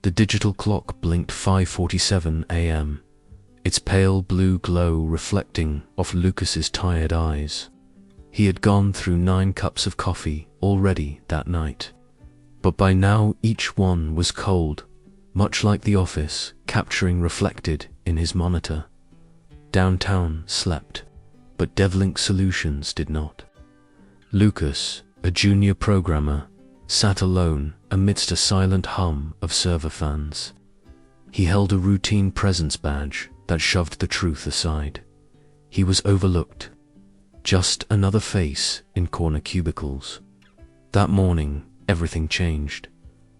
The digital clock blinked 5:47 a.m., its pale blue glow reflecting off Lucas's tired eyes. He had gone through 9 cups of coffee already that night, but by now each one was cold, much like the office capturing reflected in his monitor. Downtown slept, but DevLink Solutions did not. Lucas, a junior programmer, sat alone amidst a silent hum of server fans. He held a routine presence badge that shoved the truth aside. He was overlooked. Just another face in corner cubicles. That morning, everything changed.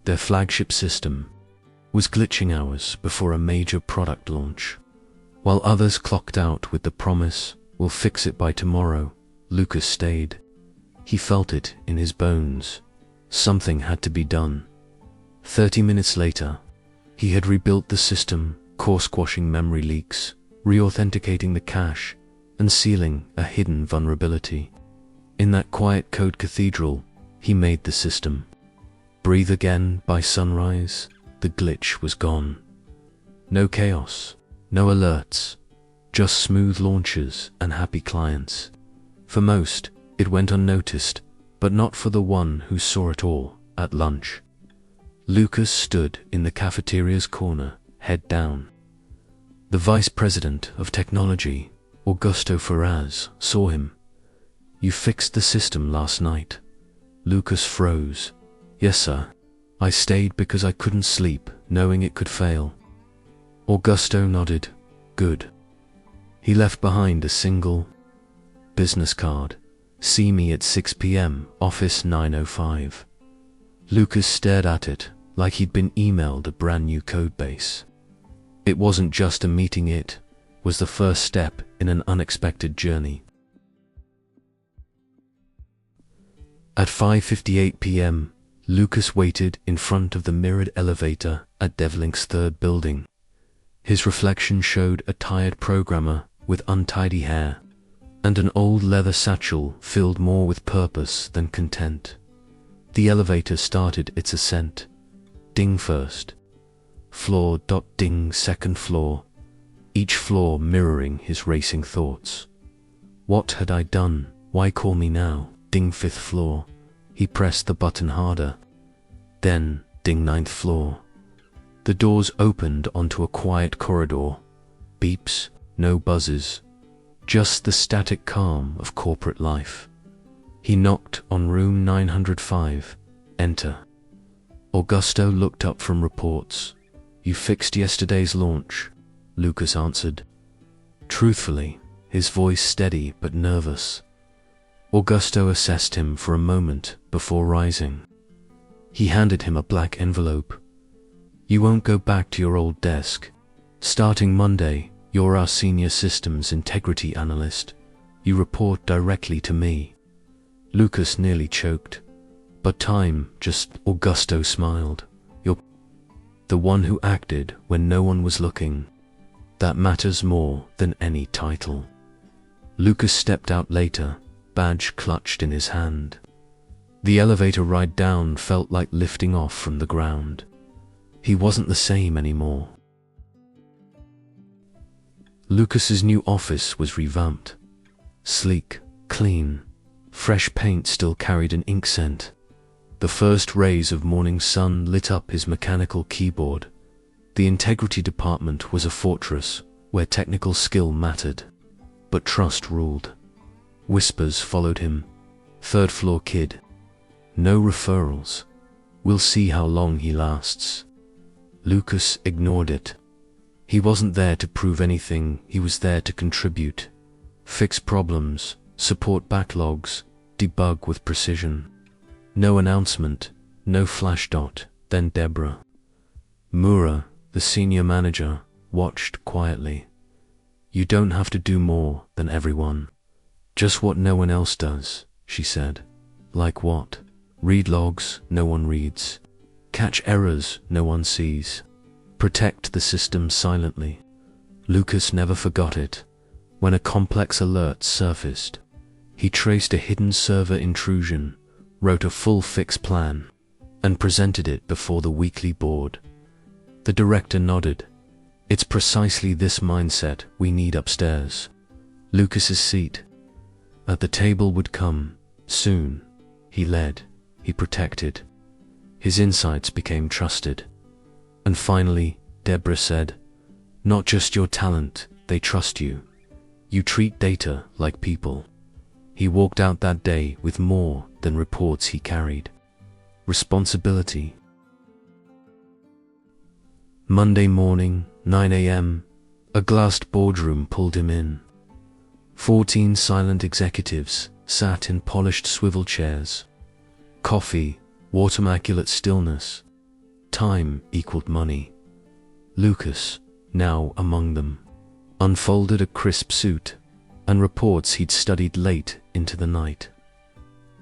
Their flagship system was glitching hours before a major product launch. While others clocked out with the promise, "We'll fix it by tomorrow," Lucas stayed. He felt it in his bones. Something had to be done. 30 minutes later, he had rebuilt the system, core-squashing memory leaks, re-authenticating the cache, and sealing a hidden vulnerability. In that quiet code cathedral, he made the system. Breathe again by sunrise, the glitch was gone. No chaos, no alerts, just smooth launches and happy clients. For most, it went unnoticed, but not for the one who saw it all at lunch. Lucas stood in the cafeteria's corner, head down. The vice president of technology, Augusto Ferraz, saw him. "You fixed the system last night." Lucas froze. "Yes, sir. I stayed because I couldn't sleep, knowing it could fail." Augusto nodded. "Good." He left behind a single business card. "See me at 6 p.m, office 905. Lucas stared at it like he'd been emailed a brand new codebase. It wasn't just a meeting, it was the first step in an unexpected journey. At 5:58 p.m, Lucas waited in front of the mirrored elevator at DevLink's 3rd building. His reflection showed a tired programmer with untidy hair, and an old leather satchel filled more with purpose than content. The elevator started its ascent. Ding first. Floor. Ding second floor. Each floor mirroring his racing thoughts. What had I done? Why call me now? Ding 5th floor. He pressed the button harder. Then, ding 9th floor. The doors opened onto a quiet corridor. Beeps, no buzzes. Just the static calm of corporate life. He knocked on room 905. Enter. Augusto looked up from reports. "You fixed yesterday's launch," Lucas answered. Truthfully, his voice steady but nervous. Augusto assessed him for a moment before rising. He handed him a black envelope. "You won't go back to your old desk. Starting Monday, you're our senior systems integrity analyst. You report directly to me." Lucas nearly choked. "But time, just..." Augusto smiled. "You're the one who acted when no one was looking. That matters more than any title." Lucas stepped out later, badge clutched in his hand. The elevator ride down felt like lifting off from the ground. He wasn't the same anymore. Lucas's new office was revamped. Sleek, clean, fresh paint still carried an ink scent. The first rays of morning sun lit up his mechanical keyboard. The integrity department was a fortress where technical skill mattered, but trust ruled. Whispers followed him. "3rd floor kid. No referrals. We'll see how long he lasts." Lucas ignored it. He wasn't there to prove anything, he was there to contribute. Fix problems, support backlogs, debug with precision. No announcement, no flash dot, then Deborah. Mura, the senior manager, watched quietly. "You don't have to do more than everyone. Just what no one else does," she said. "Like what?" "Read logs no one reads. Catch errors no one sees. Protect the system silently." Lucas never forgot it. When a complex alert surfaced, he traced a hidden server intrusion, wrote a full fix plan, and presented it before the weekly board. The director nodded. It's precisely this mindset we need upstairs. Lucas's seat at the table would come soon. He led, he protected. His insights became trusted. And finally, Deborah said, "Not just your talent, they trust you. You treat data like people." He walked out that day with more than reports he carried. Responsibility. Monday morning, 9 a.m., a glassed boardroom pulled him in. 14 silent executives sat in polished swivel chairs. Coffee, water-immaculate stillness. Time equaled money. Lucas, now among them, unfolded a crisp suit and reports he'd studied late into the night.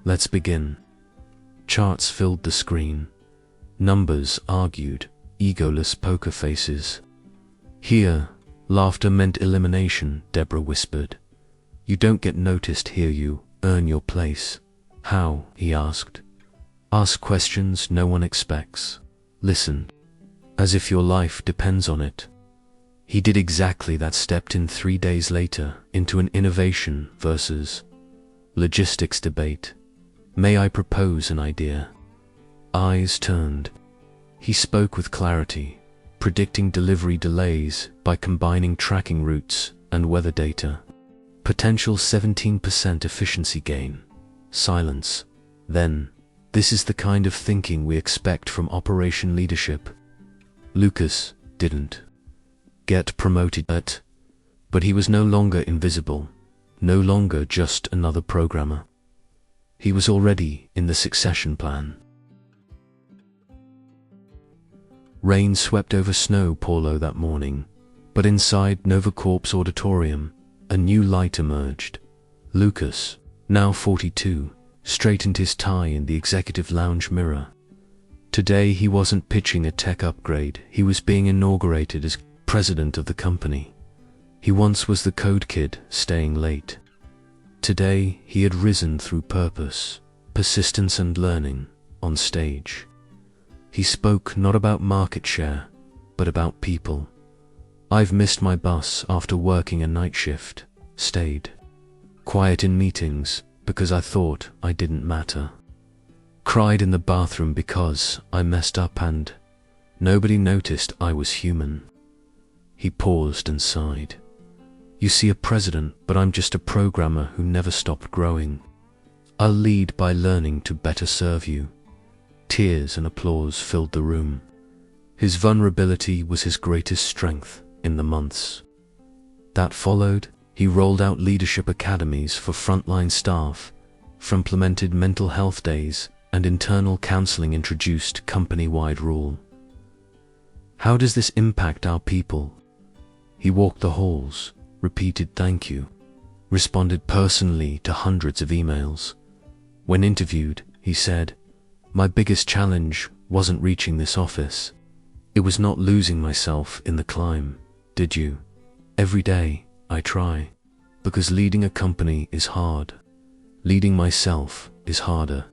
Let's begin. Charts filled the screen. Numbers argued, egoless poker faces. Here, laughter meant elimination, Deborah whispered. You don't get noticed here, you earn your place. How? He asked. Ask questions no one expects. Listen, as if your life depends on it. He did exactly that. Stepped in 3 days later into an innovation versus logistics debate. May I propose an idea? Eyes turned. He spoke with clarity, predicting delivery delays by combining tracking routes and weather data. Potential 17% efficiency gain. Silence. Then, this is the kind of thinking we expect from operation leadership. Lucas didn't get promoted yet, but he was no longer invisible, no longer just another programmer. He was already in the succession plan. Rain swept over Snow Paulo that morning, but inside NovaCorp's auditorium, a new light emerged. Lucas, now 42, straightened his tie in the executive lounge mirror. Today he wasn't pitching a tech upgrade, he was being inaugurated as president of the company. He once was the code kid, staying late. Today he had risen through purpose, persistence and learning, on stage. He spoke not about market share, but about people. I've missed my bus after working a night shift, stayed quiet in meetings because I thought I didn't matter. Cried in the bathroom because I messed up and nobody noticed I was human. He paused and sighed. You see a president, but I'm just a programmer who never stopped growing. I'll lead by learning to better serve you. Tears and applause filled the room. His vulnerability was his greatest strength in the months that followed. He rolled out leadership academies for frontline staff, implemented mental health days, and internal counseling, introduced company-wide rule. How does this impact our people? He walked the halls, repeated thank you, responded personally to hundreds of emails. When interviewed, he said, my biggest challenge wasn't reaching this office. It was not losing myself in the climb. Did you? Every day, I try. Because leading a company is hard. Leading myself is harder.